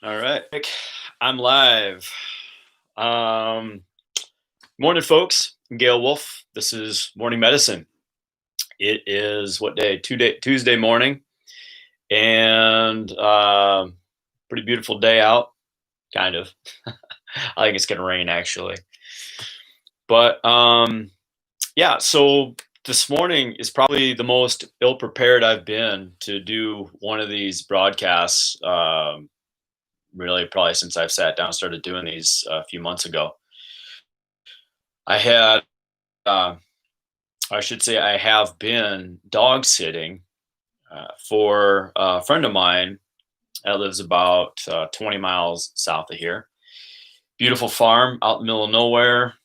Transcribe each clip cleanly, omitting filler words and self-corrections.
All right. I'm live. Um, Morning, folks. I'm Gail Wolf. This is Morning Medicine. It is what day? Tuesday morning, and pretty beautiful day out. Kind of. I think it's gonna rain actually, but yeah. So this morning is probably the most ill prepared I've been to do one of these broadcasts. Really, probably since I've sat down and started doing these a few months ago. I had, uh, I should say, I have been dog sitting for a friend of mine that lives about 20 miles south of here. Beautiful farm out in the middle of nowhere,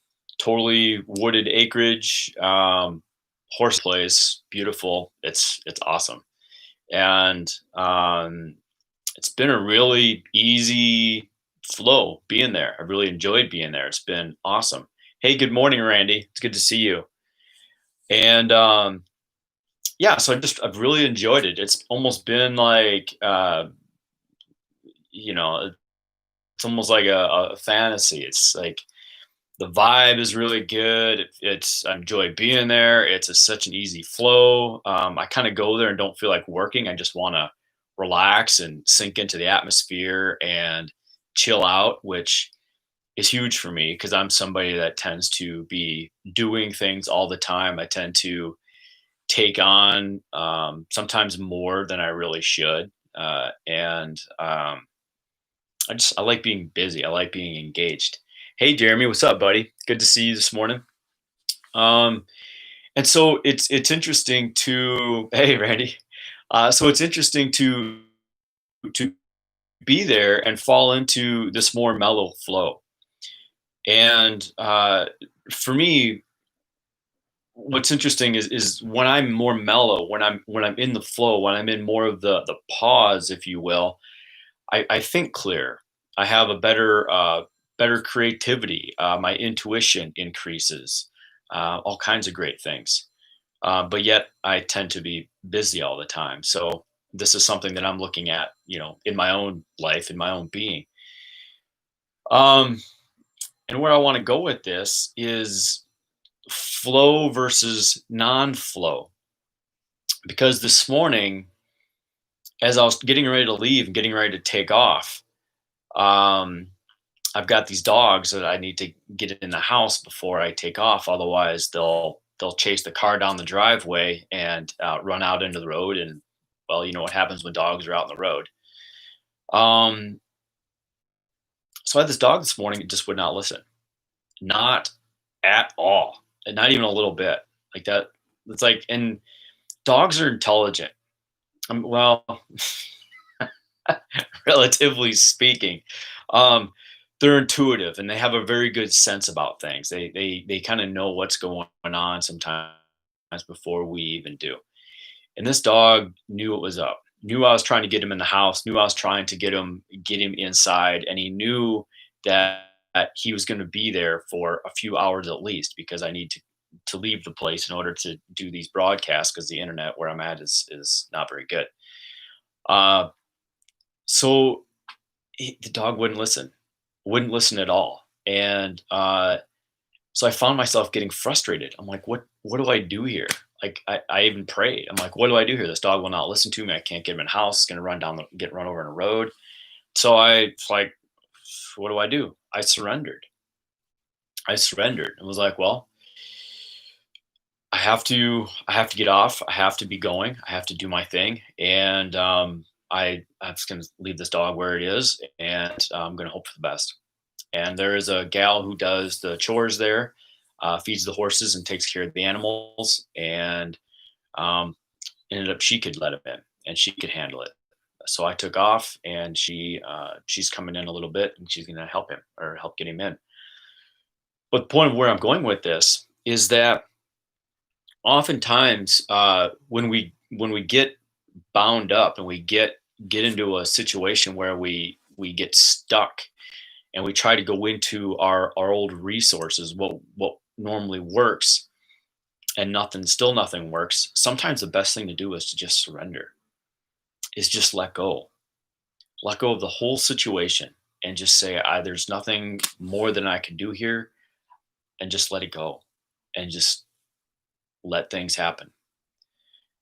totally wooded acreage, horse place, beautiful. It's awesome, and it's been a really easy flow being there. I really enjoyed being there. It's been awesome. Hey, good morning, Randy. It's good to see you. And yeah, so I've really enjoyed it. It's almost been like you know, it's almost like a fantasy. It's like the vibe is really good. I enjoy being there. Such an easy flow. I kind of go there and don't feel like working. I just want to relax and sink into the atmosphere and chill out, which is huge for me because I'm somebody that tends to be doing things all the time. I tend to take on sometimes more than I really should. And I like being busy. I like being engaged. Hey, Jeremy, what's up, buddy? Good to see you this morning. Um, and so it's interesting to hey, Randy. So it's interesting to be there and fall into this more mellow flow. And for me, what's interesting is when I'm more mellow, when I'm in the flow, when I'm in more of the pause, if you will, I think clear. I have a better creativity. My intuition increases. All kinds of great things. But yet I tend to be busy all the time. So this is something that I'm looking at, in my own life, in my own being. Um, and where I want to go with this is flow versus non-flow. Because this morning, as I was getting ready to leave and getting ready to take off, um, I've got these dogs that I need to get in the house before I take off. Otherwise, they'll chase the car down the driveway and run out into the road. And well, you know what happens when dogs are out in the road. Um, so I had this dog this morning. It just would not listen, not at all, and not even a little bit. Like that. It's like, and dogs are intelligent. Well, relatively speaking. Um, they're intuitive and they have a very good sense about things. They kind of know what's going on sometimes before we even do. And this dog knew it was up. Knew I was trying to get him in the house. Knew I was trying to get him inside, and he knew that he was going to be there for a few hours at least because I need to leave the place in order to do these broadcasts because the internet where I'm at is not very good. Uh, so the dog wouldn't listen at all. And so I found myself getting frustrated. I'm like, what do I do here? Like I even prayed. I'm like, what do I do here? This dog will not listen to me. I can't get him in the house. It's gonna get run over in a road. So it's like, what do I do? I surrendered and was like, well, I have to get off. I have to be going. I have to do my thing. And I'm just gonna leave this dog where it is, and I'm gonna hope for the best. And there is a gal who does the chores there, feeds the horses and takes care of the animals. And um, ended up she could let him in and she could handle it. So I took off, and she's coming in a little bit, and she's going to help him or help get him in. But the point of where I'm going with this is that oftentimes when we get bound up and we get into a situation where we get stuck and we try to go into our old resources, what normally works, and nothing works. Sometimes the best thing to do is to just surrender, is just let go. let go of the whole situation and just say, there's nothing more than I can do here, and just let it go and just let things happen.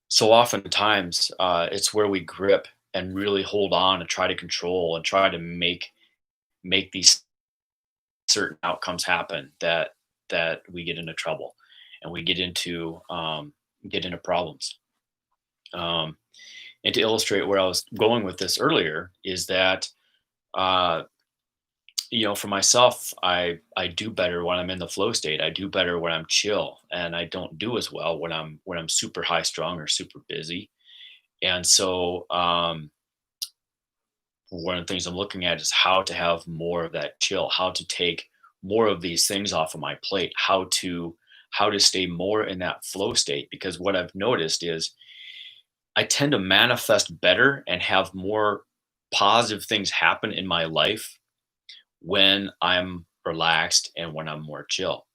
So oftentimes, it's where we grip and really hold on and try to control and try to make these certain outcomes happen that we get into trouble and we get into problems. Um, and to illustrate where I was going with this earlier is that uh, for myself, I do better when I'm in the flow state. I do better when I'm chill, and I don't do as well when I'm super high strung or super busy. And so, one of the things I'm looking at is how to have more of that chill, how to take more of these things off of my plate, how to stay more in that flow state. Because what I've noticed is I tend to manifest better and have more positive things happen in my life when I'm relaxed and when I'm more chill.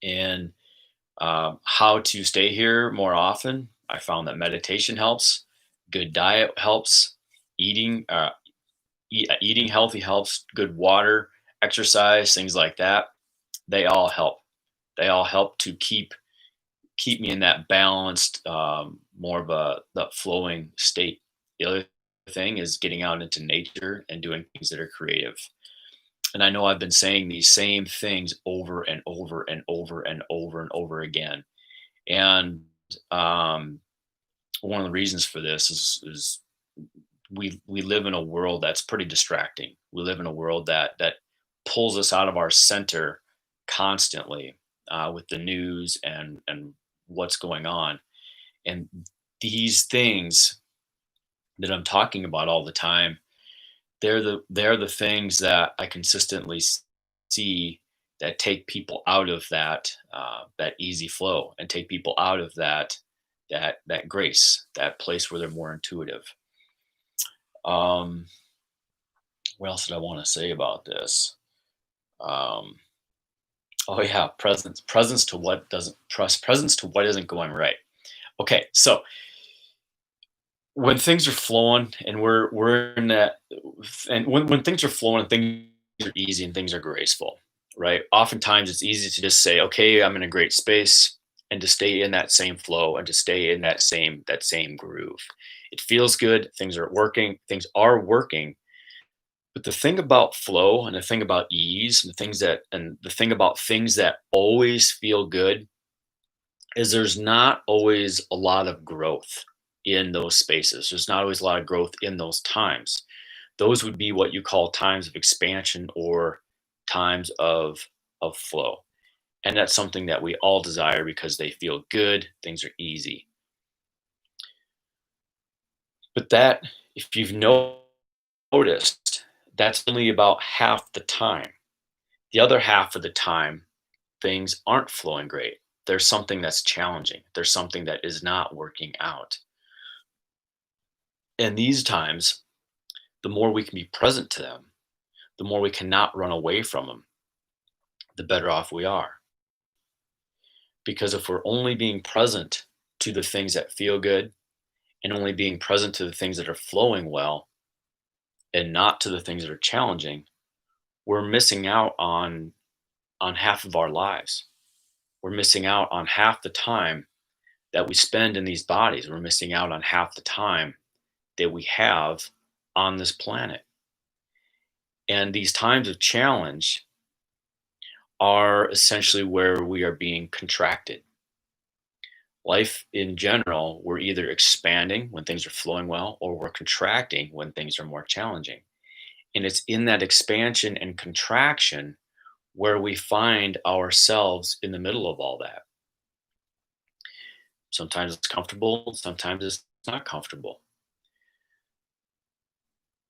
And how to stay here more often, I found that meditation helps, good diet helps, eating eating healthy helps, good water, exercise, things like that. They all help. They all help to keep me in that balanced, more of a that flowing state. The other thing is getting out into nature and doing things that are creative. And I know I've been saying these same things over and over and over and over and over again. And um, one of the reasons for this is we live in a world that's pretty distracting. We live in a world that pulls us out of our center constantly, with the news and what's going on. And these things that I'm talking about all the time, they're the things that I consistently see that take people out of that easy flow and take people out of that grace, that place where they're more intuitive. Um, what else did I want to say about this? Um, oh yeah, presence to what doesn't trust, presence to what isn't going right. Okay, so when things are flowing and we're in that, and when things are flowing and things are easy and things are graceful, right? Oftentimes it's easy to just say, okay, I'm in a great space, and to stay in that same flow and to stay in that same groove. It feels good, things are working. But the thing about flow and the thing about ease and the thing about things that always feel good is there's not always a lot of growth in those spaces. There's not always a lot of growth in those times. Those would be what you call times of expansion or times of flow. And that's something that we all desire because they feel good, things are easy. But that, if you've noticed, that's only about half the time. The other half of the time, things aren't flowing great. There's something that's challenging. There's something that is not working out. And these times, the more we can be present to them, the more we cannot run away from them, the better off we are. Because if we're only being present to the things that feel good and only being present to the things that are flowing well and not to the things that are challenging, we're missing out on half of our lives. We're missing out on half the time that we spend in these bodies. We're missing out on half the time that we have on this planet. And these times of challenge are essentially where we are being contracted. Life in general, we're either expanding when things are flowing well, or we're contracting when things are more challenging. And it's in that expansion and contraction where we find ourselves in the middle of all that. Sometimes it's comfortable, sometimes it's not comfortable.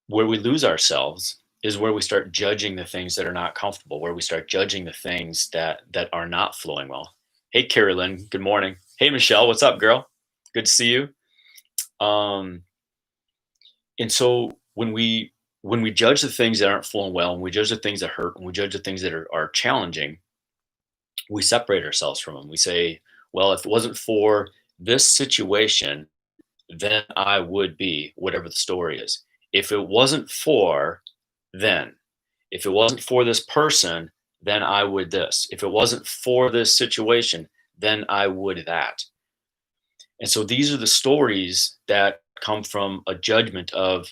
Where we lose ourselves is where we start judging the things that are not comfortable, where we start judging the things that are not flowing well. Hey, Carolyn, good morning. Hey, Michelle, what's up, girl? Good to see you. Um, and so when we judge the things that aren't flowing well, and we judge the things that hurt, and we judge the things that are challenging, we separate ourselves from them. We say, well, if it wasn't for this situation, then I would be whatever the story is. If it wasn't for, then. If it wasn't for this person, then I would this. If it wasn't for this situation, then I would that. And so these are the stories that come from a judgment of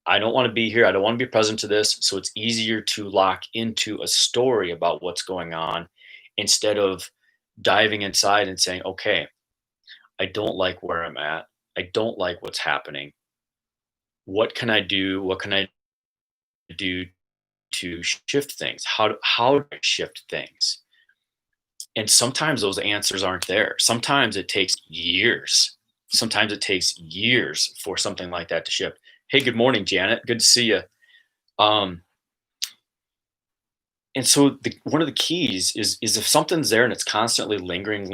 I don't want to be here. I don't want to be present to this. So it's easier to lock into a story about what's going on instead of diving inside and saying, okay, I don't like where I'm at. I don't like what's happening. What can I do? What can I do to shift things? How do I shift things? And sometimes those answers aren't there. Sometimes it takes years. Sometimes it takes years for something like that to shift. Hey, good morning, Janet. Good to see you. Um, and so one of the keys is if something's there and it's constantly lingering.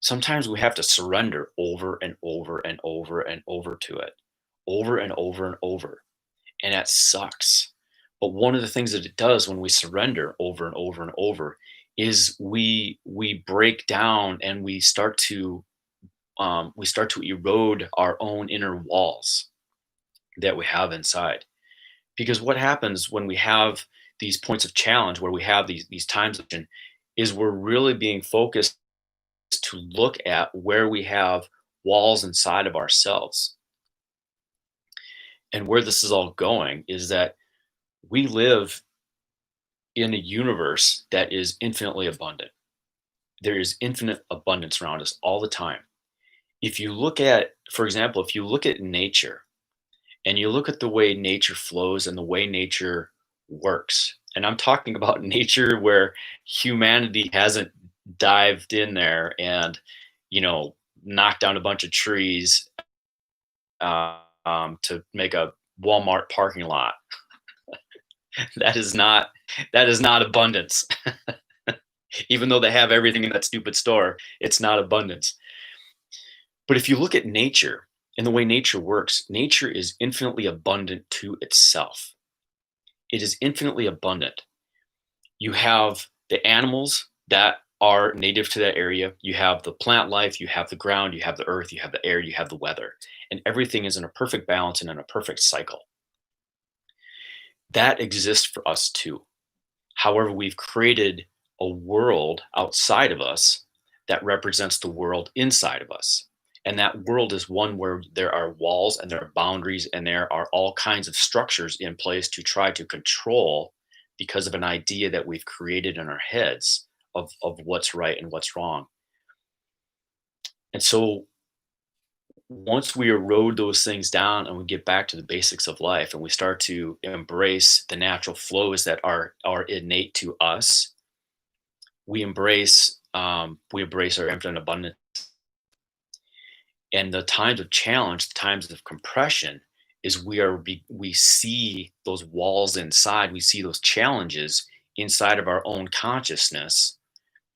Sometimes we have to surrender over and over and over and over to it, over and over and over, and that sucks. But one of the things that it does when we surrender over and over and over is we break down and we start to erode our own inner walls that we have inside. Because what happens when we have these points of challenge, where we have these times of tension, is we're really being focused to look at where we have walls inside of ourselves. And where this is all going is that we live in a universe that is infinitely abundant. There is infinite abundance around us all the time. If you look at, for example, if you look at nature and you look at the way nature flows and the way nature works, and I'm talking about nature where humanity hasn't dived in there and, you know, knocked down a bunch of trees to make a Walmart parking lot. That is not abundance. Even though they have everything in that stupid store, it's not abundance. But if you look at nature and the way nature works, nature is infinitely abundant to itself. It is infinitely abundant. You have the animals that are native to that area. You have the plant life, you have the ground, you have the earth, you have the air, you have the weather, and everything is in a perfect balance and in a perfect cycle. That exists for us too. However, we've created a world outside of us that represents the world inside of us. And that world is one where there are walls and there are boundaries and there are all kinds of structures in place to try to control because of an idea that we've created in our heads of what's right and what's wrong. And so once we erode those things down and we get back to the basics of life and we start to embrace the natural flows that are innate to us, we embrace our infinite abundance. And the times of challenge, the times of compression, is we see those walls inside, we see those challenges inside of our own consciousness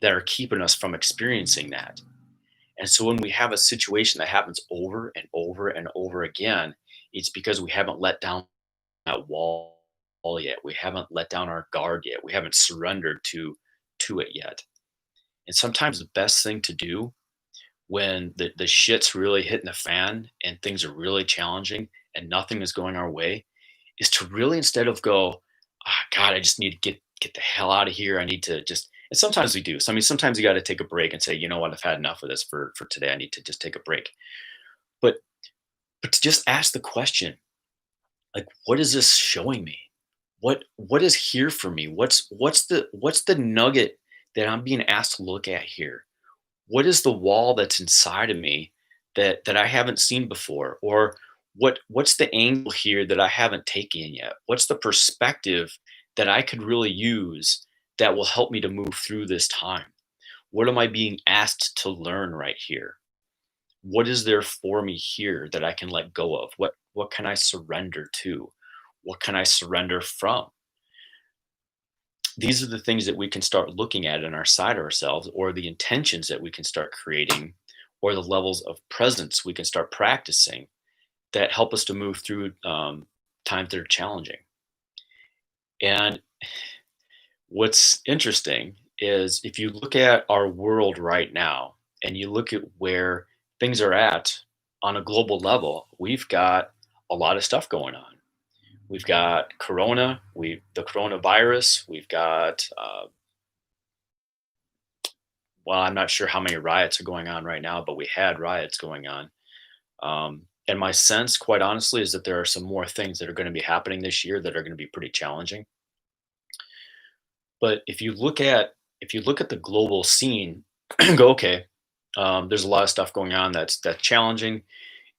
that are keeping us from experiencing that. And so when we have a situation that happens over and over and over again, it's because we haven't let down that wall yet. We haven't let down our guard yet. We haven't surrendered to it yet. And sometimes the best thing to do when the shit's really hitting the fan and things are really challenging and nothing is going our way is to really, instead of go, ah, God, I just need to get the hell out of here. I need to just, and sometimes we do. So, I mean, sometimes you got to take a break and say, you know what, I've had enough of this for today. I need to just take a break. But to just ask the question, like, what is this showing me? What is here for me? What's the nugget that I'm being asked to look at here? What is the wall that's inside of me that I haven't seen before? Or what's the angle here that I haven't taken yet? What's the perspective that I could really use that will help me to move through this time? What am I being asked to learn right here? What is there for me here that I can let go of? What can I surrender to? What can I surrender from? These are the things that we can start looking at in our side of ourselves, or the intentions that we can start creating, or the levels of presence we can start practicing that help us to move through times that are challenging. And what's interesting is if you look at our world right now and you look at where things are at on a global level, we've got a lot of stuff going on. We've got Corona, we the coronavirus. We've got well, I'm not sure how many riots are going on right now, but we had riots going on. And my sense, quite honestly, is that there are some more things that are going to be happening this year that are going to be pretty challenging. But if you look at the global scene, go okay. There's a lot of stuff going on that's challenging.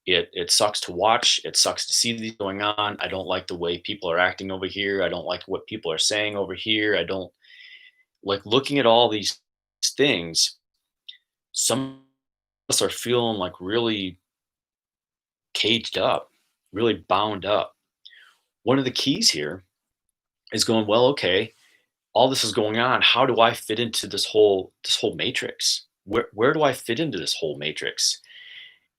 It sucks to watch. It sucks to see these going on. I don't like the way people are acting over here. I don't like what people are saying over here. I don't like looking at all these things. Some of us are feeling like really caged up, really bound up. One of the keys here is going, well, okay, all this is going on. How do I fit into this whole matrix? Where do I fit into this whole matrix?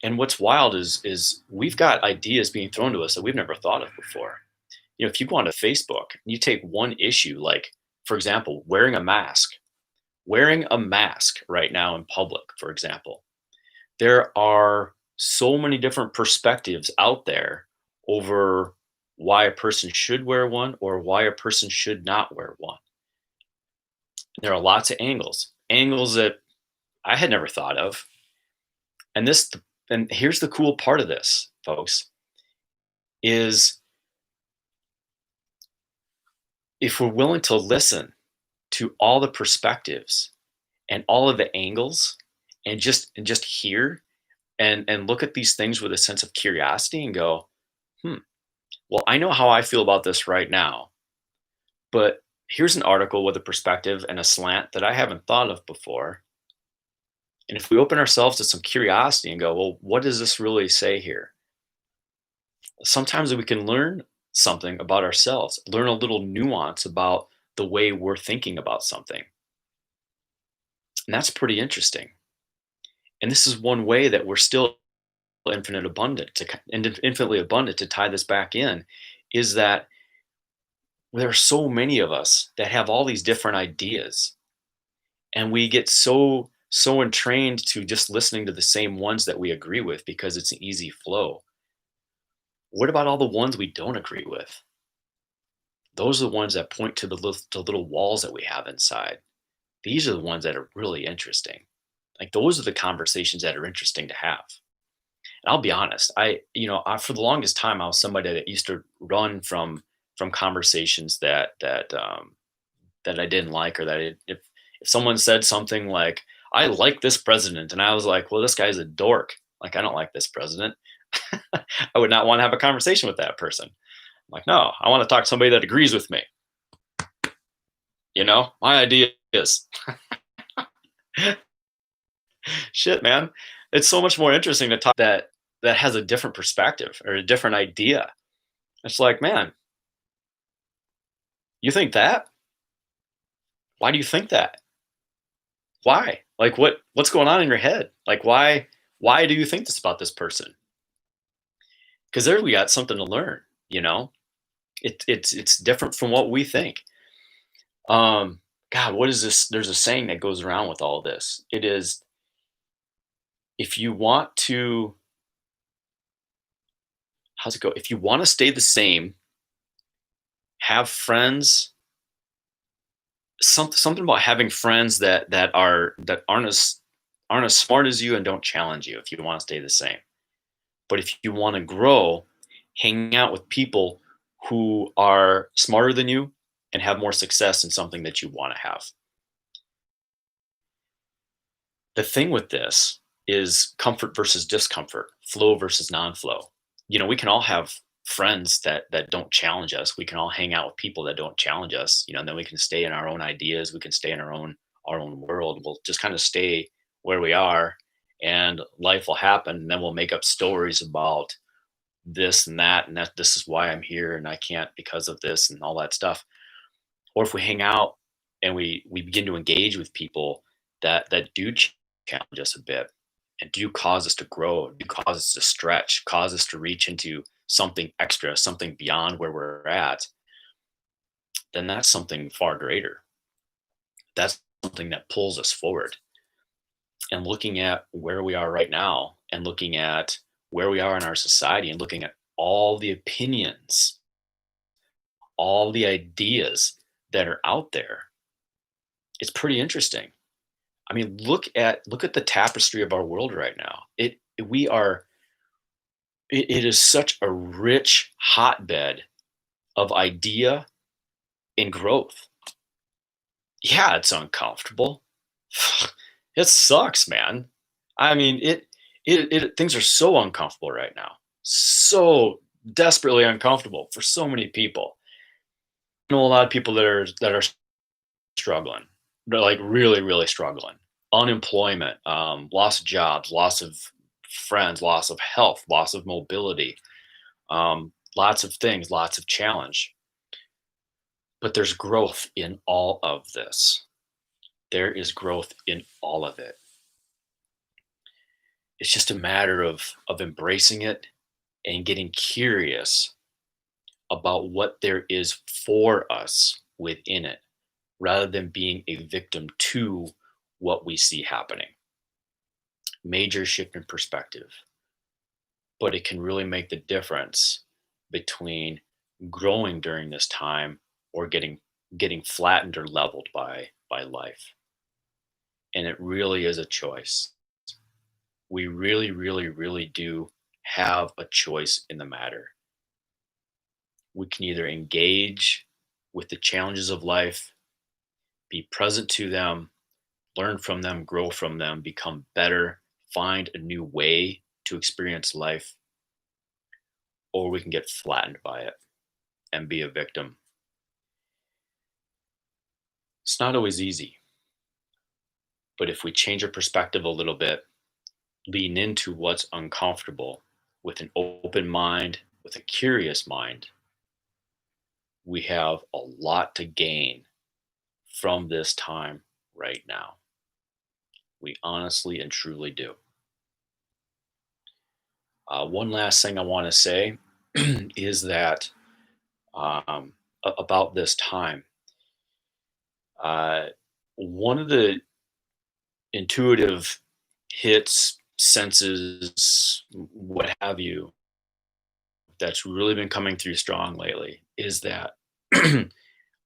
And what's wild is we've got ideas being thrown to us that we've never thought of before. You know, if you go onto Facebook and you take one issue, like for example, wearing a mask right now in public, for example, there are so many different perspectives out there over why a person should wear one or why a person should not wear one. There are lots of angles that I had never thought of. And this, and here's the cool part of this, folks, is if we're willing to listen to all the perspectives and all of the angles and just hear and look at these things with a sense of curiosity and go, hmm, well, I know how I feel about this right now, but here's an article with a perspective and a slant that I haven't thought of before. And if we open ourselves to some curiosity and go, well, what does this really say here? Sometimes we can learn something about ourselves, learn a little nuance about the way we're thinking about something. And that's pretty interesting. And this is one way that we're still infinitely abundant to tie this back in is that there are so many of us that have all these different ideas and we get so entrained to just listening to the same ones that we agree with because it's an easy flow. What about all the ones we don't agree with? Those are the ones that point to the little walls that we have inside. These are the ones that are really interesting. Like those are the conversations that are interesting to have. And I'll be honest, for the longest time I was somebody that used to run from conversations that I didn't like, or that if someone said something like, I like this president, and I was like, well, this guy's a dork. Like, I don't like this president. I would not want to have a conversation with that person. I'm like, no, I want to talk to somebody that agrees with me. My idea is shit, man. It's so much more interesting to talk that has a different perspective or a different idea. It's like, man, you think that? Why do you think that? Why? Like what's going on in your head? Like why do you think this about this person? Because there we got something to learn, you know? It's different from what we think. God, what is this? There's a saying that goes around with all this. It is, if you want to, how's it go? If you want to stay the same, have friends. Something about having friends that aren't as smart as you and don't challenge you. If you want to stay the same, but if you want to grow, hang out with people who are smarter than you and have more success in something that you want to have. The thing with this is comfort versus discomfort, flow versus non-flow. We can all have friends that don't challenge us. We can all hang out with people that don't challenge us, and then we can stay in our own ideas. We can stay in our own world. We'll just kind of stay where we are, and life will happen. And then we'll make up stories about this and that this is why I'm here and I can't because of this and all that stuff. Or if we hang out and we begin to engage with people that do challenge us a bit and do cause us to grow, do cause us to stretch, cause us to reach into something extra, something beyond where we're at, then that's something far greater. That's something that pulls us forward. And looking at where we are right now and looking at where we are in our society and looking at all the opinions, all the ideas that are out there. It's pretty interesting. I mean, look at the tapestry of our world right now. We are it is such a rich hotbed of idea and growth. Yeah, it's uncomfortable. It sucks, man. I mean, things are so uncomfortable right now. So desperately uncomfortable for so many people. I know a lot of people that are struggling. They're like really, really struggling. Unemployment, loss of jobs, loss of friends, loss of health, loss of mobility, lots of things, lots of challenge. But there's growth in all of this. There is growth in all of it. It's just a matter of embracing it and getting curious about what there is for us within it rather than being a victim to what we see happening. Major shift in perspective, but it can really make the difference between growing during this time or getting flattened or leveled by life. And it really is a choice. We really, really, really do have a choice in the matter. We can either engage with the challenges of life, be present to them, learn from them, grow from them, become better, find a new way to experience life, or we can get flattened by it and be a victim. It's not always easy, but if we change our perspective a little bit, lean into what's uncomfortable with an open mind, with a curious mind, we have a lot to gain from this time right now. We honestly and truly do. One last thing I want to say is that about this time, uh, one of the intuitive hits, senses, what have you, that's really been coming through strong lately is that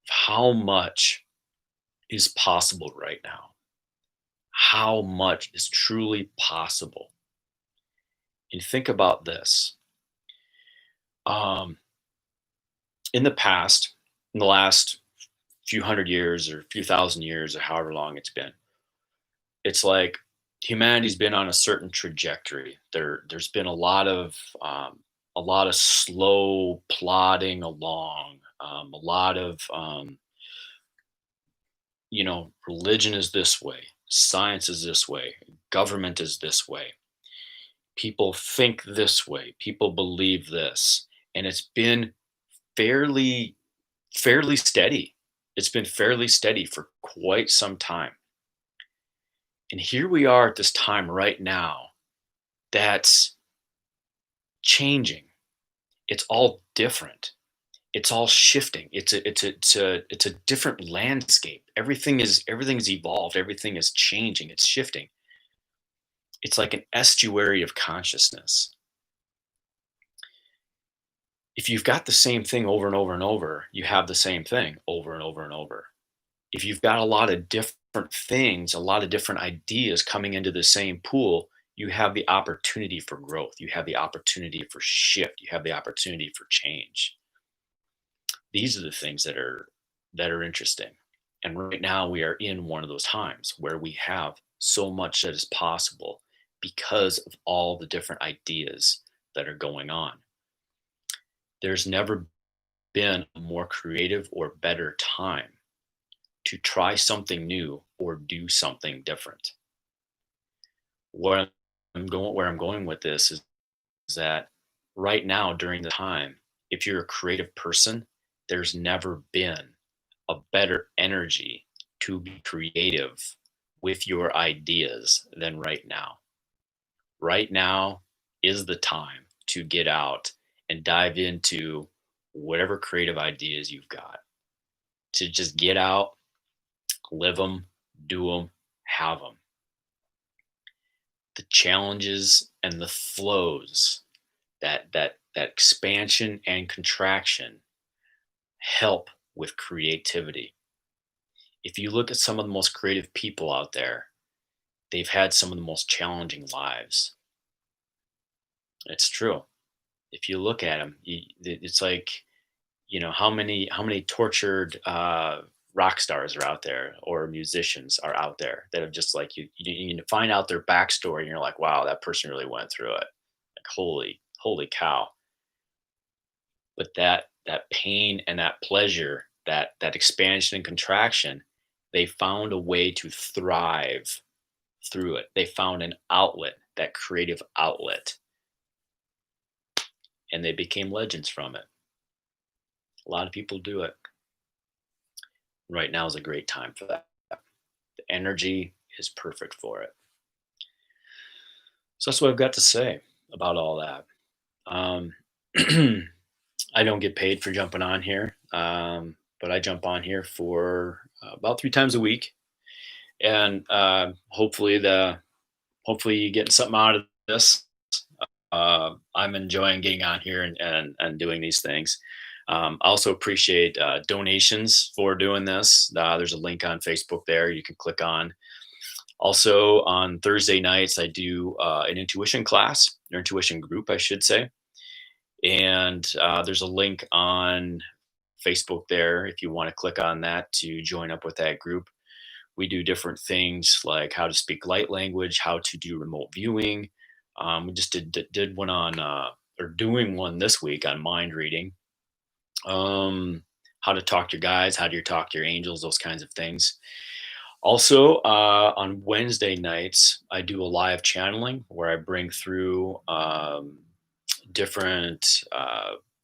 how much is possible right now. How much is truly possible. And think about this. Um, in the past, in the last few hundred years or few thousand years or however long it's been, it's like humanity's been on a certain trajectory. There's been a lot of slow plodding along, a lot of religion is this way, science is this way, government is this way, people think this way, people believe this, and it's been fairly fairly steady. It's been fairly steady for quite some time. And here we are at this time right now that's changing. It's all different. It's all shifting. It's a different landscape. Everything's evolved. Everything is changing. It's shifting. It's like an estuary of consciousness. If you've got the same thing over and over and over, you have the same thing over and over and over. If you've got a lot of different things, a lot of different ideas coming into the same pool, you have the opportunity for growth. You have the opportunity for shift. You have the opportunity for change. These are the things that are interesting. And right now we are in one of those times where we have so much that is possible because of all the different ideas that are going on. There's never been a more creative or better time to try something new or do something different. Where I'm going with this is that right now during the time, if you're a creative person, there's never been a better energy to be creative with your ideas than right now. Right now is the time to get out and dive into whatever creative ideas you've got. To just get out, live them, do them, have them. The challenges and the flows that that expansion and contraction help with creativity. If you look at some of the most creative people out there, they've had some of the most challenging lives. It's true. If you look at them, it's like, how many tortured rock stars are out there, or musicians are out there that have just like you find out their backstory, and you're like, wow, that person really went through it. Like, holy cow. But that pain and that pleasure, that expansion and contraction, they found a way to thrive through it. They found an outlet, that creative outlet, and they became legends from it. A lot of people do it. Right now is a great time for that. The energy is perfect for it. So that's what I've got to say about all that. Um, I don't get paid for jumping on here, but I jump on here for about 3 times a week, and hopefully you getting something out of this. I'm enjoying getting on here and doing these things. I also appreciate donations for doing this. There's a link on Facebook there you can click on. Also, on Thursday nights, I do an intuition class, or intuition group, I should say. And there's a link on Facebook there if you want to click on that to join up with that group. We do different things like how to speak light language, how to do remote viewing. We just did one on, or doing one this week on mind reading. How to talk to your guides, how do you talk to your angels, those kinds of things. Also, on Wednesday nights, I do a live channeling where I bring through different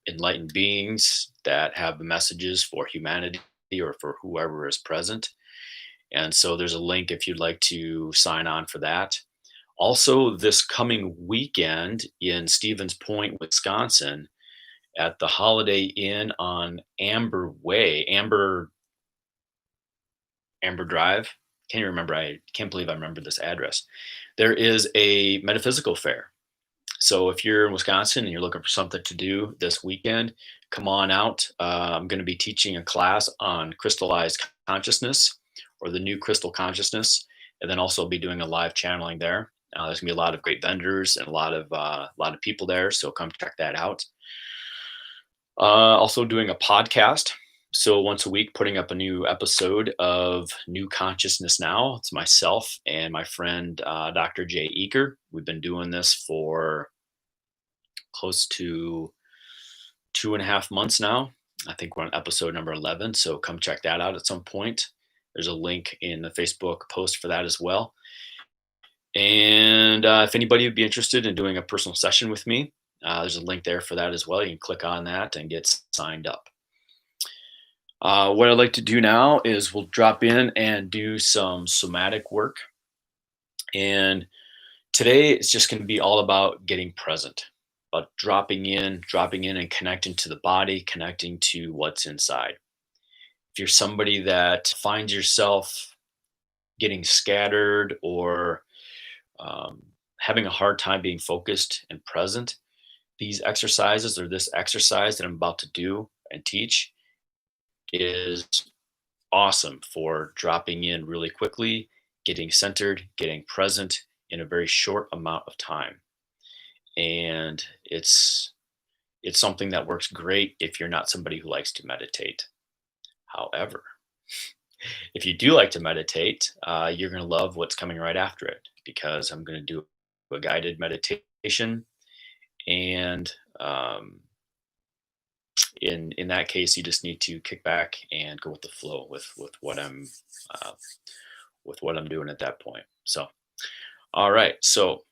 enlightened beings that have messages for humanity or for whoever is present. And so there's a link if you'd like to sign on for that. Also, this coming weekend in Stevens Point, Wisconsin, at the Holiday Inn on Amber Drive. Can't even remember. I can't believe I remember this address. There is a metaphysical fair. So if you're in Wisconsin and you're looking for something to do this weekend, come on out. I'm going to be teaching a class on crystallized consciousness, or the new crystal consciousness, and then also be doing a live channeling there. There's gonna be a lot of great vendors and a lot of people there, so come check that out. Also doing a podcast. So once a week, putting up a new episode of New Consciousness Now. It's myself and my friend Dr. Jay Eaker. We've been doing this for close to 2.5 months now. I think we're on episode number 11. So come check that out at some point. There's a link in the Facebook post for that as well. And if anybody would be interested in doing a personal session with me, there's a link there for that as well. You can click on that and get signed up. What I'd like to do now is we'll drop in and do some somatic work. And today it's just going to be all about getting present, about dropping in and connecting to the body, connecting to what's inside. If you're somebody that finds yourself getting scattered or having a hard time being focused and present, these exercises, or this exercise that I'm about to do and teach, is awesome for dropping in really quickly, getting centered, getting present in a very short amount of time. And it's something that works great if you're not somebody who likes to meditate. However, if you do like to meditate, you're going to love what's coming right after it, because I'm going to do a guided meditation. And in that case, you just need to kick back and go with the flow with what I'm doing at that point. So, all right. So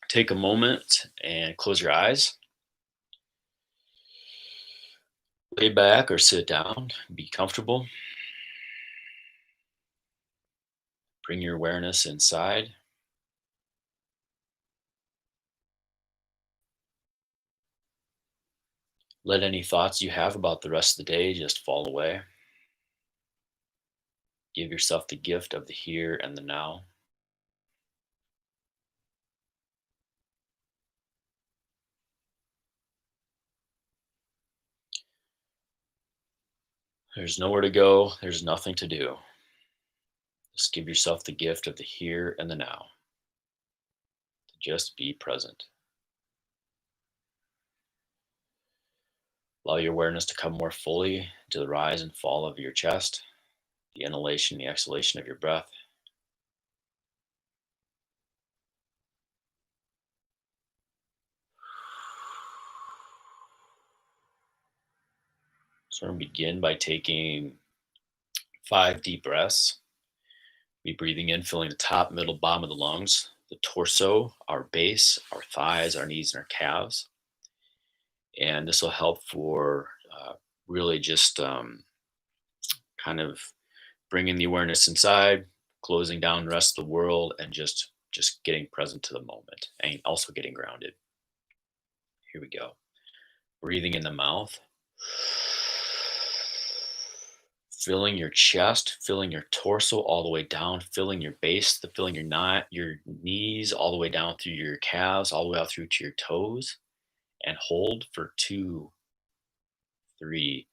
take a moment and close your eyes. Lay back or sit down. Be comfortable. Bring your awareness inside. Let any thoughts you have about the rest of the day just fall away. Give yourself the gift of the here and the now. There's nowhere to go. There's nothing to do. Just give yourself the gift of the here and the now. Just be present. Allow your awareness to come more fully to the rise and fall of your chest, the inhalation, the exhalation of your breath. So we're going to begin by taking 5 deep breaths. Be breathing in, filling the top, middle, bottom of the lungs, the torso, our base, our thighs, our knees, and our calves. And this will help for really just kind of bringing the awareness inside, closing down the rest of the world, and just getting present to the moment, and also getting grounded. Here we go. Breathing in the mouth, filling your chest, filling your torso all the way down, filling your base, filling your knees all the way down through your calves, all the way out through to your toes, and hold for 2, 3,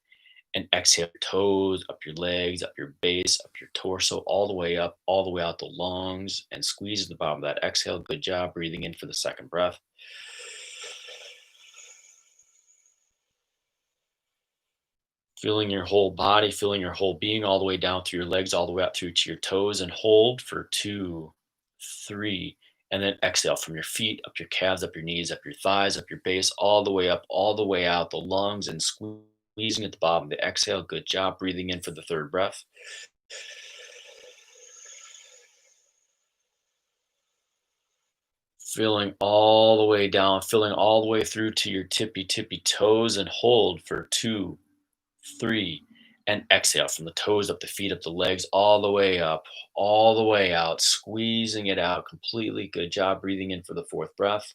and exhale your toes, up your legs, up your base, up your torso, all the way up, all the way out the lungs, and squeeze the bottom of that exhale. Good job. Breathing in for the second breath. Feeling your whole body, feeling your whole being all the way down through your legs, all the way out through to your toes, and hold for 2, 3, and then exhale from your feet, up your calves, up your knees, up your thighs, up your base, all the way up, all the way out the lungs, and squeezing at the bottom of the exhale. Good job. Breathing in for the third breath. Filling all the way down, filling all the way through to your tippy toes, and hold for 2, 3, and exhale from the toes up the feet, up the legs, all the way up, all the way out, squeezing it out completely. Good job. Breathing in for the fourth breath.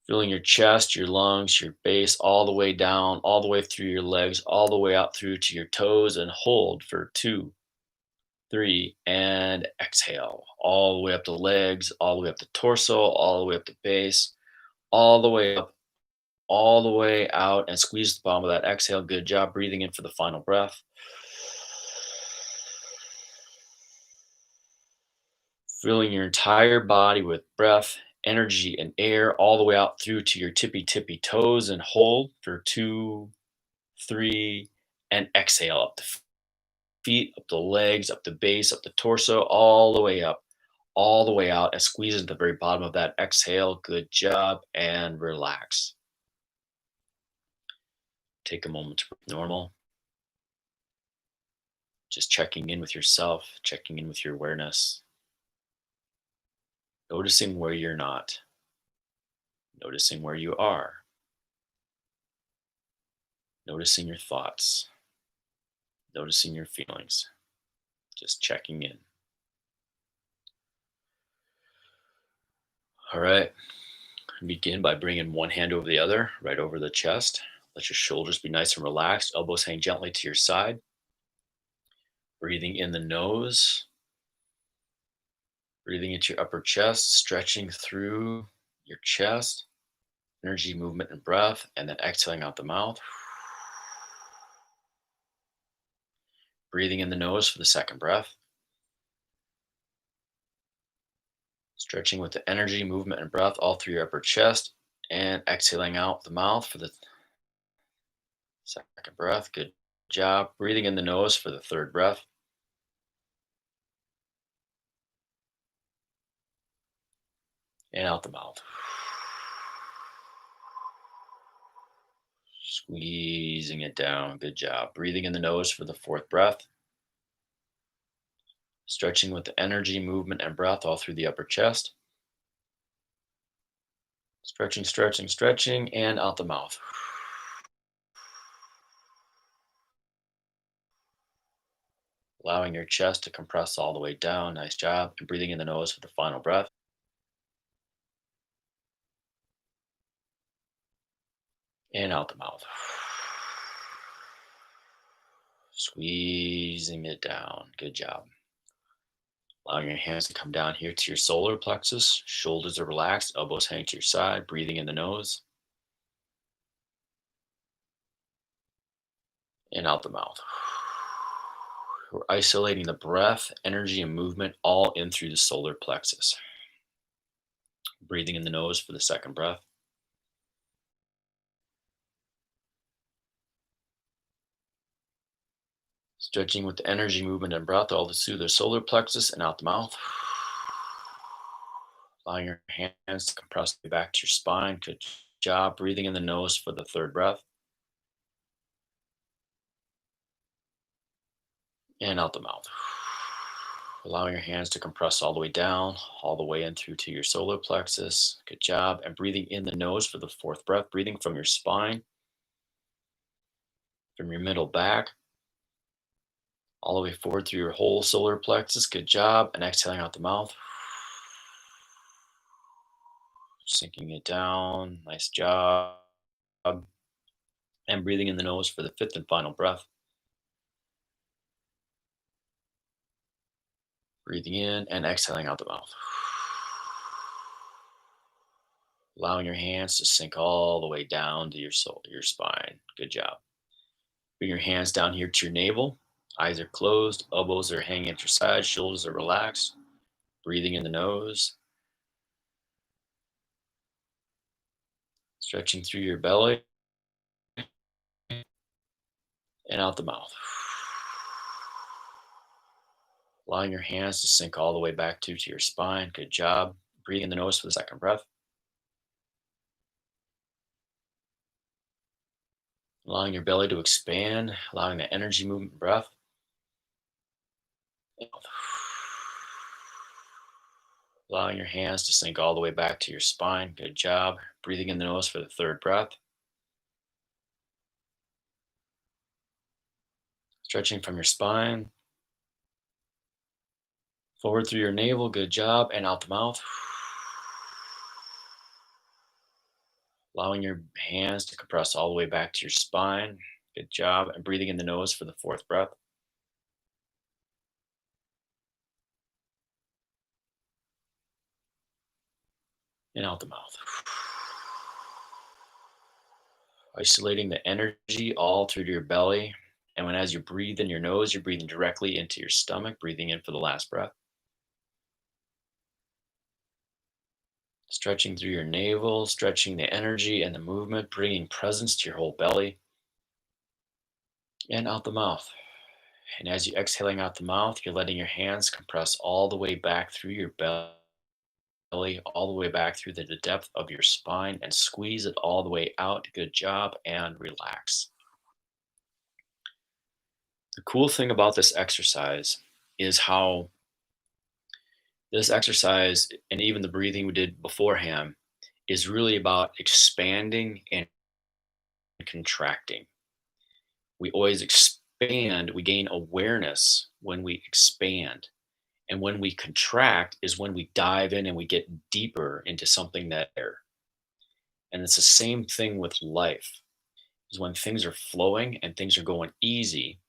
Filling your chest, your lungs, your base, all the way down, all the way through your legs, all the way out through to your toes, and hold for 2, 3, and exhale all the way up the legs, all the way up the torso, all the way up the base, all the way up, all the way out, and squeeze the bottom of that exhale. Good job. Breathing in for the final breath. Filling your entire body with breath, energy, and air all the way out through to your tippy toes, and hold for 2, 3, and exhale up the feet, up the legs, up the base, up the torso, all the way up, all the way out, and squeeze at the very bottom of that exhale. Good job. And relax. Take a moment to breathe normal. Just checking in with yourself, checking in with your awareness, noticing where you're not, noticing where you are, noticing your thoughts, noticing your feelings, just checking in. All right. Begin by bringing one hand over the other, right over the chest. Let your shoulders be nice and relaxed. Elbows hang gently to your side. Breathing in the nose. Breathing into your upper chest, stretching through your chest. Energy, movement, and breath. And then exhaling out the mouth. Breathing in the nose for the second breath. Stretching with the energy, movement, and breath all through your upper chest. And exhaling out the mouth for the second breath. Good job. Breathing in the nose for the third breath. And out the mouth. Squeezing it down. Good job. Breathing in the nose for the fourth breath. Stretching with the energy, movement, and breath all through the upper chest. Stretching, stretching, stretching, and out the mouth. Allowing your chest to compress all the way down. Nice job. And breathing in the nose for the final breath. And out the mouth. Squeezing it down. Good job. Allowing your hands to come down here to your solar plexus. Shoulders are relaxed. Elbows hang to your side. Breathing in the nose. and out the mouth. We're isolating the breath, energy, and movement all in through the solar plexus. Breathing in the nose for the second breath. Stretching with the energy, movement, and breath all through the solar plexus and out the mouth. Allowing your hands to compress back to your spine. Good job. Breathing in the nose for the third breath and out the mouth. Allowing your hands to compress all the way down, all the way in through to your solar plexus. Good job. And breathing in the nose for the fourth breath. Breathing from your spine, from your middle back, all the way forward through your whole solar plexus. Good job. And exhaling out the mouth. Sinking it down. Nice job. And breathing in the nose for the fifth and final breath. Breathing in and exhaling out the mouth. Allowing your hands to sink all the way down to your soul, your spine. Good job. Bring your hands down here to your navel. Eyes are closed, elbows are hanging at your sides, shoulders are relaxed. Breathing in the nose, stretching through your belly and out the mouth. Allowing your hands to sink all the way back to your spine. Good job. Breathing in the nose for the second breath. Allowing your belly to expand, allowing the energy movement breath. Allowing your hands to sink all the way back to your spine. Good job. Breathing in the nose for the third breath. Stretching from your spine. Forward through your navel. Good job. And out the mouth. Allowing your hands to compress all the way back to your spine. Good job. And breathing in the nose for the fourth breath. And out the mouth. Isolating the energy all through your belly. And as you breathe in your nose, you're breathing directly into your stomach, breathing in for the last breath. Stretching through your navel, stretching the energy and the movement, bringing presence to your whole belly. And out the mouth. And as you're exhaling out the mouth, you're letting your hands compress all the way back through your belly, all the way back through the depth of your spine, and squeeze it all the way out. Good job. And relax. The cool thing about this exercise is how this exercise and even the breathing we did beforehand is really about expanding and contracting. We always expand, we gain awareness when we expand. And when we contract is when we dive in and we get deeper into something that there. And it's the same thing with life. Is when things are flowing and things are going easy,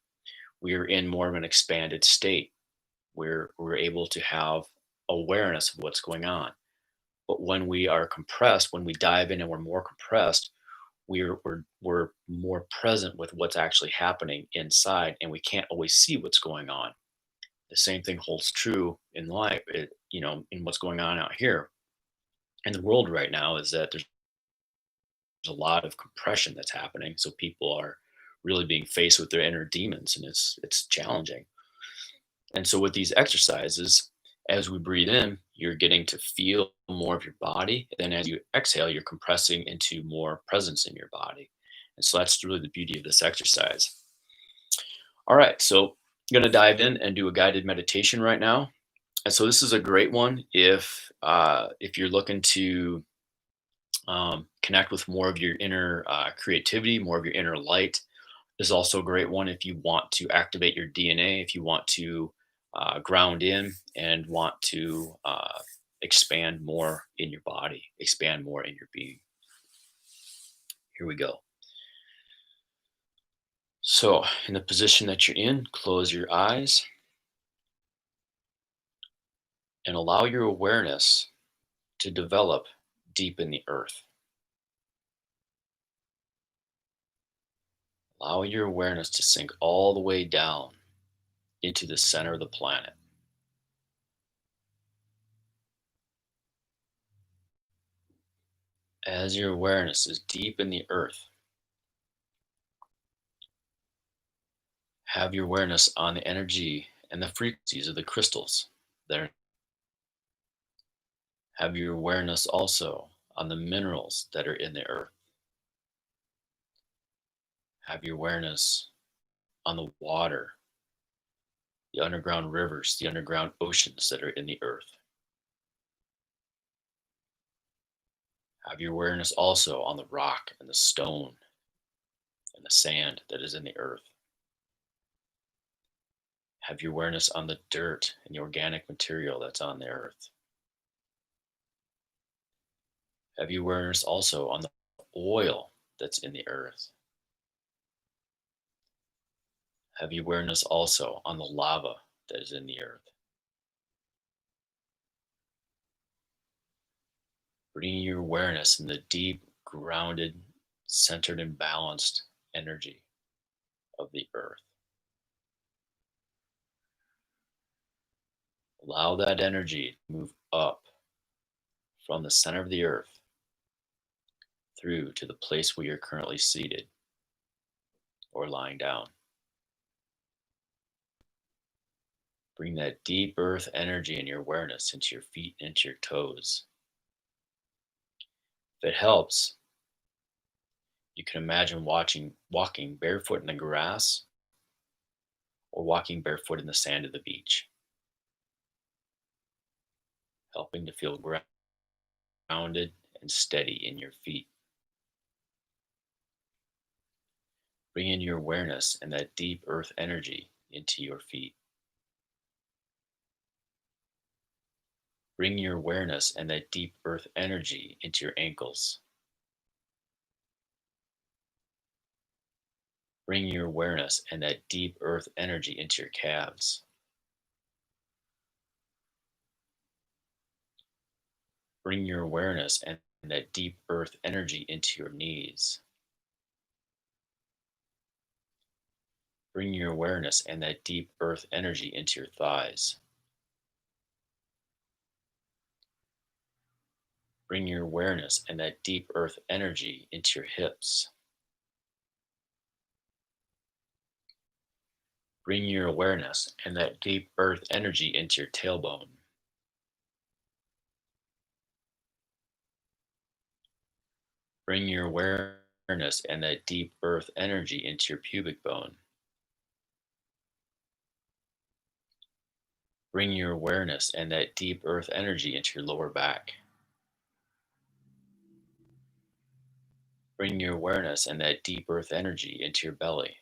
we're in more of an expanded state where we're able to have awareness of what's going on. But when we are compressed, when we dive in and we're more compressed, we're more present with what's actually happening inside, and we can't always see what's going on. The same thing holds true in life, in what's going on out here in the world right now. Is that there's a lot of compression that's happening, so people are really being faced with their inner demons, and it's challenging. And so with these exercises, as we breathe in, you're getting to feel more of your body. Then as you exhale, you're compressing into more presence in your body. And so that's really the beauty of this exercise. All right, so I'm going to dive in and do a guided meditation right now. And so this is a great one if you're looking to connect with more of your inner creativity, more of your inner light. Is also a great one if you want to activate your DNA, if you want to ground in and want to expand more in your body, expand more in your being. Here we go. So, in the position that you're in, close your eyes and allow your awareness to develop deep in the earth. Allow your awareness to sink all the way down into the center of the planet. As your awareness is deep in the earth, have your awareness on the energy and the frequencies of the crystals there. Have your awareness also on the minerals that are in the earth. Have your awareness on the water, the underground rivers, the underground oceans that are in the earth. Have your awareness also on the rock and the stone and the sand that is in the earth. Have your awareness on the dirt and the organic material that's on the earth. Have your awareness also on the oil that's in the earth. Have your awareness also on the lava that is in the earth. Bringing your awareness in the deep, grounded, centered, and balanced energy of the earth. Allow that energy to move up from the center of the earth through to the place where you're currently seated or lying down. Bring that deep earth energy and your awareness into your feet and into your toes. If it helps, you can imagine walking barefoot in the grass or walking barefoot in the sand of the beach, helping to feel grounded and steady in your feet. Bring in your awareness and that deep earth energy into your feet. Bring your awareness and that deep earth energy into your ankles. Bring your awareness and that deep earth energy into your calves. Bring your awareness and that deep earth energy into your knees. Bring your awareness and that deep earth energy into your thighs. Bring your awareness and that deep earth energy into your hips. Bring your awareness and that deep earth energy into your tailbone. Bring your awareness and that deep earth energy into your pubic bone. Bring your awareness and that deep earth energy into your lower back. Bring your awareness and that deep earth energy into your belly.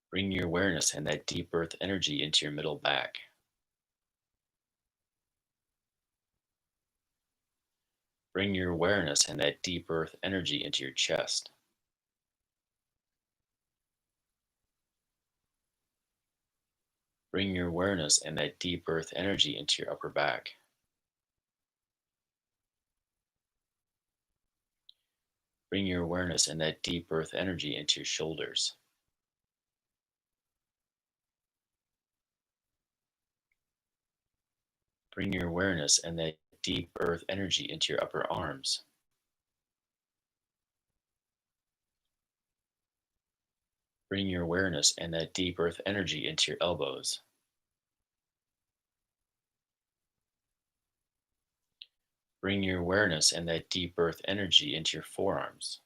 Bring your awareness and that deep earth energy into your middle back. Bring your awareness and that deep earth energy into your chest. Bring your awareness and that deep earth energy into your upper back. Bring your awareness and that deep earth energy into your shoulders. Bring your awareness and that deep earth energy into your upper arms. Bring your awareness and that deep earth energy into your elbows. Bring your awareness and that deep earth energy into your forearms.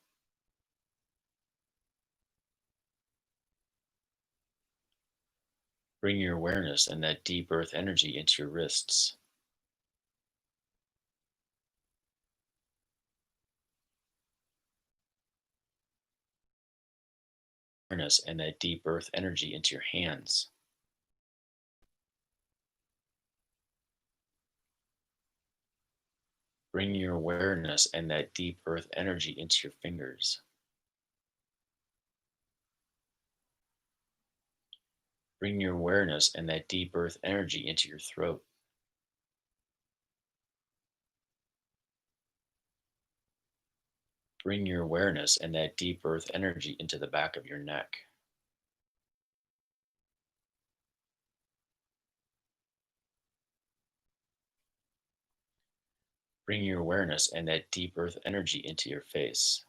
Bring your awareness and that deep earth energy into your wrists. Awareness and that deep earth energy into your hands. Bring your awareness and that deep earth energy into your fingers. Bring your awareness and that deep earth energy into your throat. Bring your awareness and that deep earth energy into the back of your neck. Bring your awareness and that deep earth energy into your face.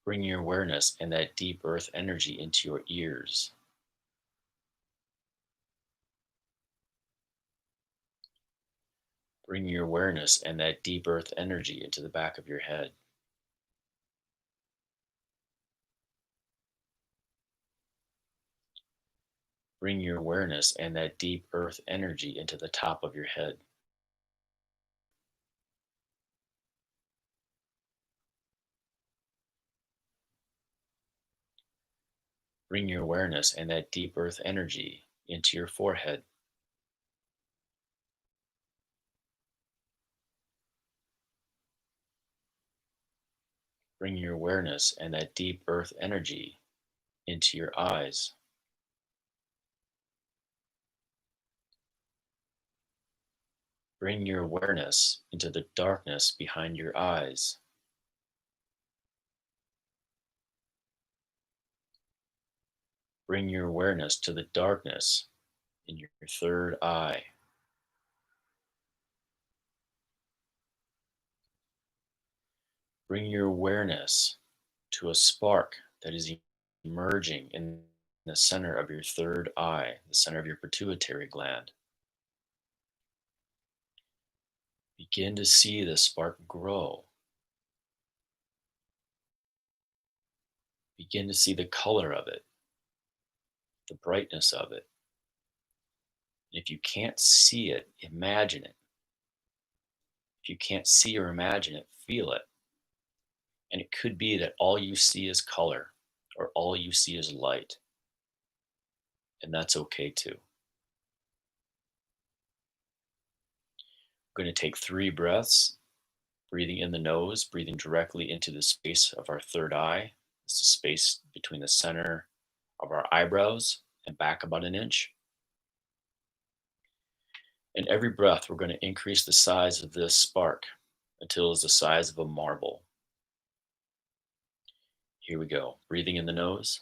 Bring your awareness and that deep earth energy into your ears. Bring your awareness and that deep earth energy into the back of your head. Bring your awareness and that deep earth energy into the top of your head. Bring your awareness and that deep earth energy into your forehead. Bring your awareness and that deep earth energy into your eyes. Bring your awareness into the darkness behind your eyes. Bring your awareness to the darkness in your third eye. Bring your awareness to a spark that is emerging in the center of your third eye, the center of your pituitary gland. Begin to see the spark grow. Begin to see the color of it, the brightness of it. And if you can't see it, imagine it. If you can't see or imagine it, feel it. And it could be that all you see is color or all you see is light. And that's okay too. We're going to take 3 breaths, breathing in the nose, breathing directly into the space of our third eye. It's the space between the center of our eyebrows and back about an inch. And every breath, we're going to increase the size of this spark until it's the size of a marble. Here we go. Breathing in the nose,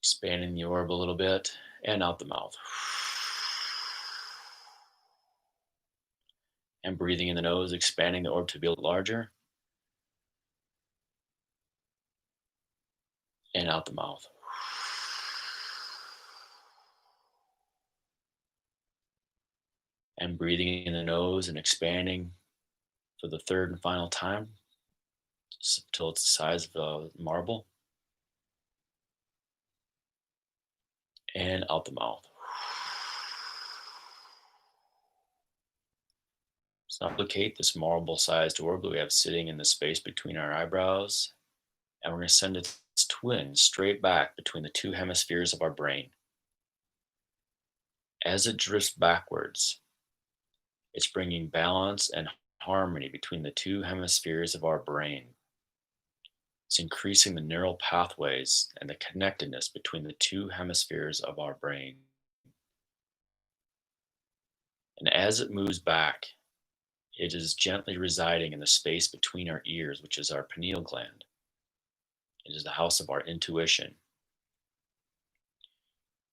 expanding the orb a little bit, and out the mouth. And breathing in the nose, expanding the orb to be a little larger, and out the mouth. And breathing in the nose and expanding for the third and final time until it's the size of a marble, and out the mouth. So duplicate this marble-sized orb that we have sitting in the space between our eyebrows, and we're going to send its twin straight back between the two hemispheres of our brain. As it drifts backwards, it's bringing balance and harmony between the two hemispheres of our brain. It's increasing the neural pathways and the connectedness between the two hemispheres of our brain. And as it moves back, it is gently residing in the space between our ears, which is our pineal gland. It is the house of our intuition.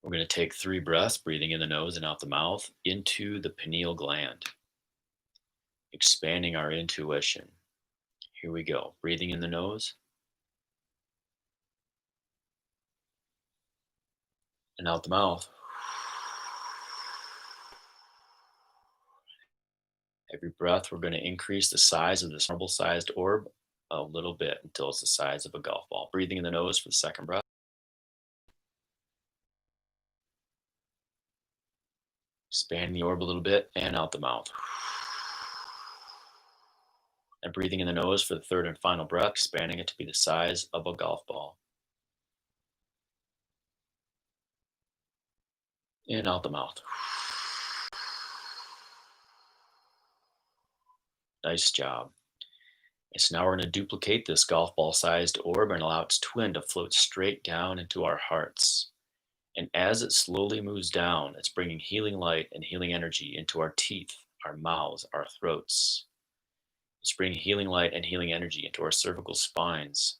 We're going to take 3 breaths, breathing in the nose and out the mouth, into the pineal gland, expanding our intuition. Here we go. Breathing in the nose and out the mouth. Every breath, we're going to increase the size of this marble-sized orb a little bit until it's the size of a golf ball. Breathing in the nose for the second breath. Expanding the orb a little bit and out the mouth. And breathing in the nose for the third and final breath, expanding it to be the size of a golf ball. And out the mouth. Nice job. And so now we're going to duplicate this golf ball sized orb and allow its twin to float straight down into our hearts. And as it slowly moves down, it's bringing healing light and healing energy into our teeth, our mouths, our throats. It's bringing healing light and healing energy into our cervical spines,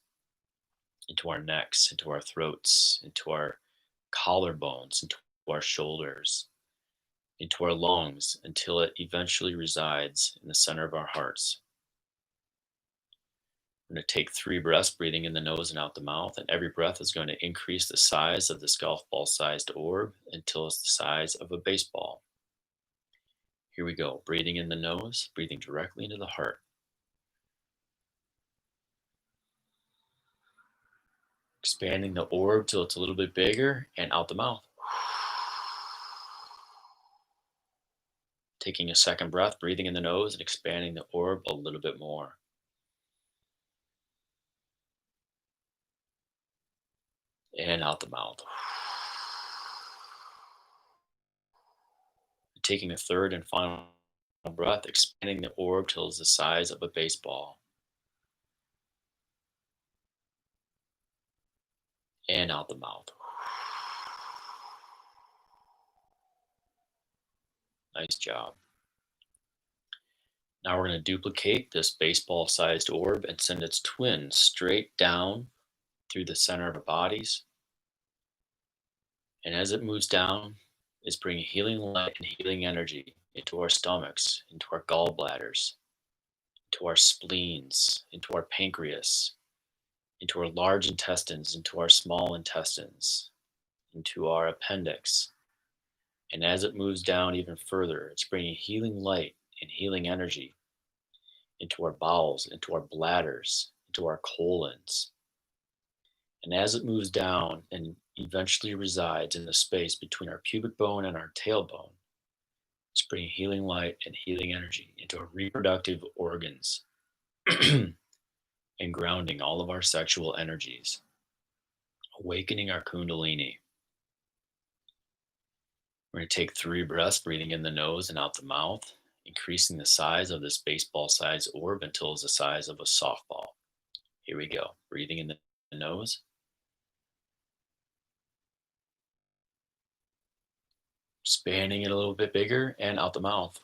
into our necks, into our throats, into our collarbones, into our shoulders, into our lungs, until it eventually resides in the center of our hearts. We're going to take 3 breaths, breathing in the nose and out the mouth. And every breath is going to increase the size of this golf ball sized orb until it's the size of a baseball. Here we go. Breathing in the nose, breathing directly into the heart. Expanding the orb till it's a little bit bigger and out the mouth. Taking a second breath, breathing in the nose and expanding the orb a little bit more. And out the mouth. Taking a third and final breath, expanding the orb till it's the size of a baseball. And out the mouth. Nice job. Now we're going to duplicate this baseball sized orb and send its twin straight down through the center of our bodies. And as it moves down, it's bringing healing light and healing energy into our stomachs, into our gallbladders, into our spleens, into our pancreas, into our large intestines, into our small intestines, into our appendix. And as it moves down even further, it's bringing healing light and healing energy into our bowels, into our bladders, into our colons. And as it moves down and eventually resides in the space between our pubic bone and our tailbone, it's bringing healing light and healing energy into our reproductive organs and grounding all of our sexual energies, awakening our kundalini. We're going to take 3 breaths, breathing in the nose and out the mouth, increasing the size of this baseball sized orb until it's the size of a softball. Here we go. Breathing in the nose. Expanding it a little bit bigger and out the mouth.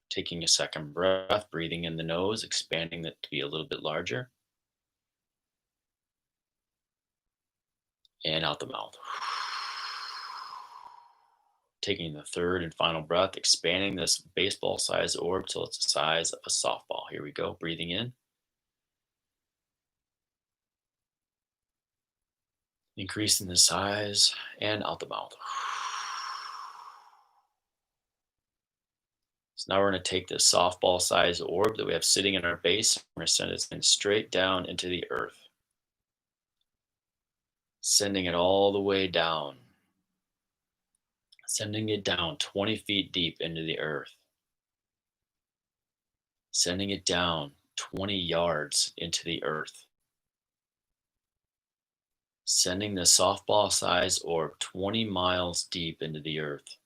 Taking a second breath, breathing in the nose, expanding it to be a little bit larger. And out the mouth. Taking the third and final breath, expanding this baseball sized orb till it's the size of a softball. Here we go. Breathing in. Increasing the size and out the mouth. So now we're going to take this softball sized orb that we have sitting in our base. We're going to send it straight down into the earth. Sending it all the way down. Sending it down 20 feet deep into the earth. Sending it down 20 yards into the earth. Sending the softball sized orb 20 miles deep into the earth.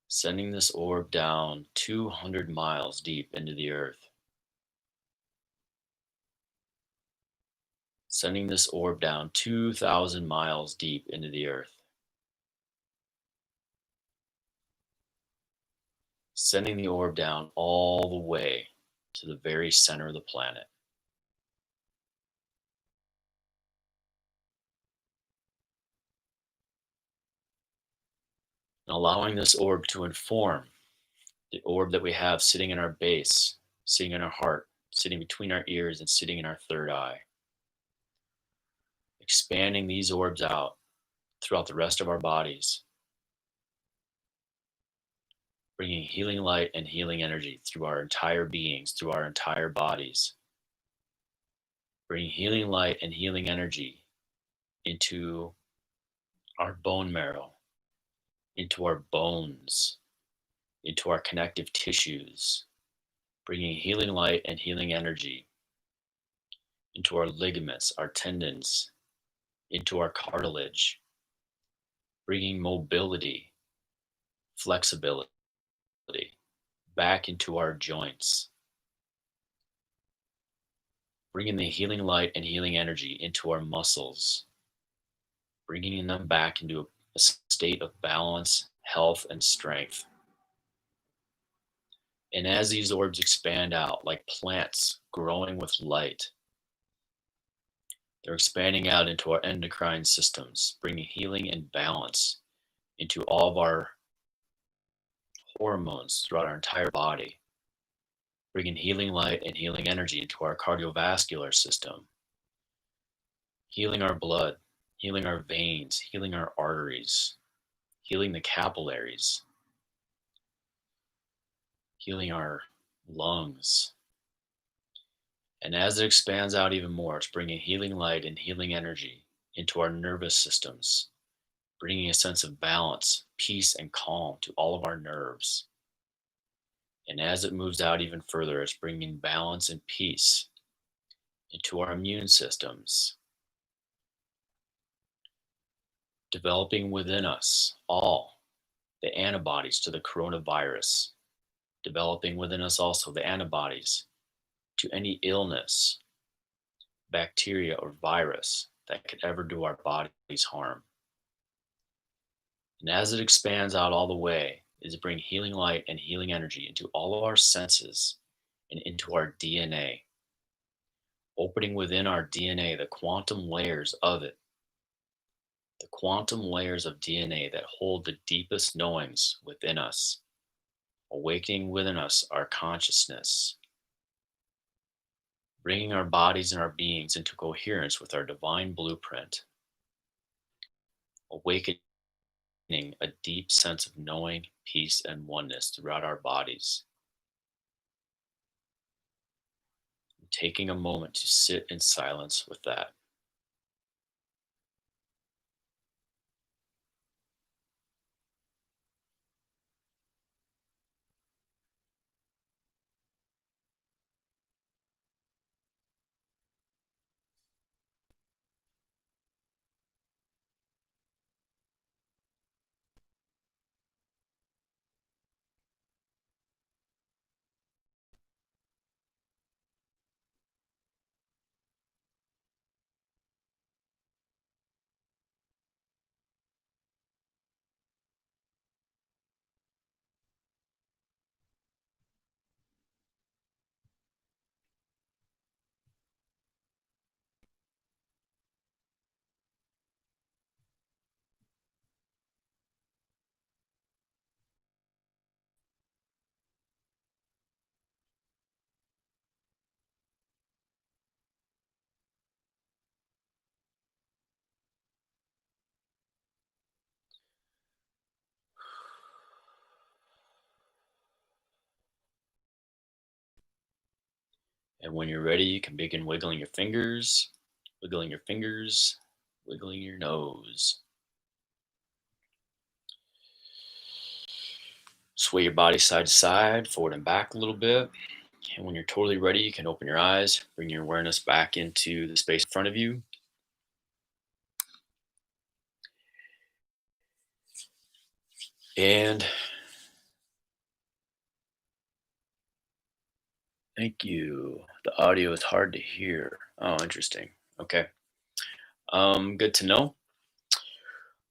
Sending this orb down 200 miles deep into the earth. Sending this orb down 2,000 miles deep into the earth. Sending the orb down all the way to the very center of the planet. And allowing this orb to inform the orb that we have sitting in our base, sitting in our heart, sitting between our ears, and sitting in our third eye. Expanding these orbs out throughout the rest of our bodies, bringing healing light and healing energy through our entire beings, through our entire bodies, bringing healing light and healing energy into our bone marrow, into our bones, into our connective tissues, bringing healing light and healing energy into our ligaments, our tendons, into our cartilage, bringing mobility, flexibility back into our joints, bringing the healing light and healing energy into our muscles, bringing them back into a state of balance, health, and strength. And as these orbs expand out like plants growing with light, they're expanding out into our endocrine systems, bringing healing and balance into all of our hormones throughout our entire body, bringing healing light and healing energy into our cardiovascular system, healing our blood, healing our veins, healing our arteries, healing the capillaries, healing our lungs. And as it expands out even more, it's bringing healing light and healing energy into our nervous systems, bringing a sense of balance, peace, and calm to all of our nerves. And as it moves out even further, it's bringing balance and peace into our immune systems, developing within us all the antibodies to the coronavirus, developing within us also the antibodies to any illness, bacteria, or virus that could ever do our bodies harm. And as it expands out all the way, is bring healing light and healing energy into all of our senses and into our DNA, opening within our DNA the quantum layers of it, the quantum layers of DNA that hold the deepest knowings within us, awakening within us our consciousness, bringing our bodies and our beings into coherence with our divine blueprint, awakening a deep sense of knowing, peace, and oneness throughout our bodies. Taking a moment to sit in silence with that. And when you're ready, you can begin wiggling your fingers, wiggling your nose. Sway your body side to side, forward and back a little bit. And when you're totally ready, you can open your eyes, bring your awareness back into the space in front of you. And thank you. The audio is hard to hear. Oh, interesting. Okay. Good to know.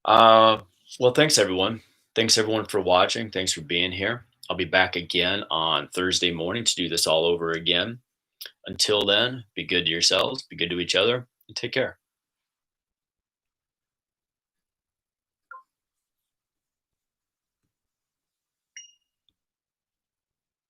Uh, well, thanks everyone. Thanks everyone for watching. Thanks for being here. I'll be back again on Thursday morning to do this all over again. Until then, be good to yourselves, be good to each other, and take care.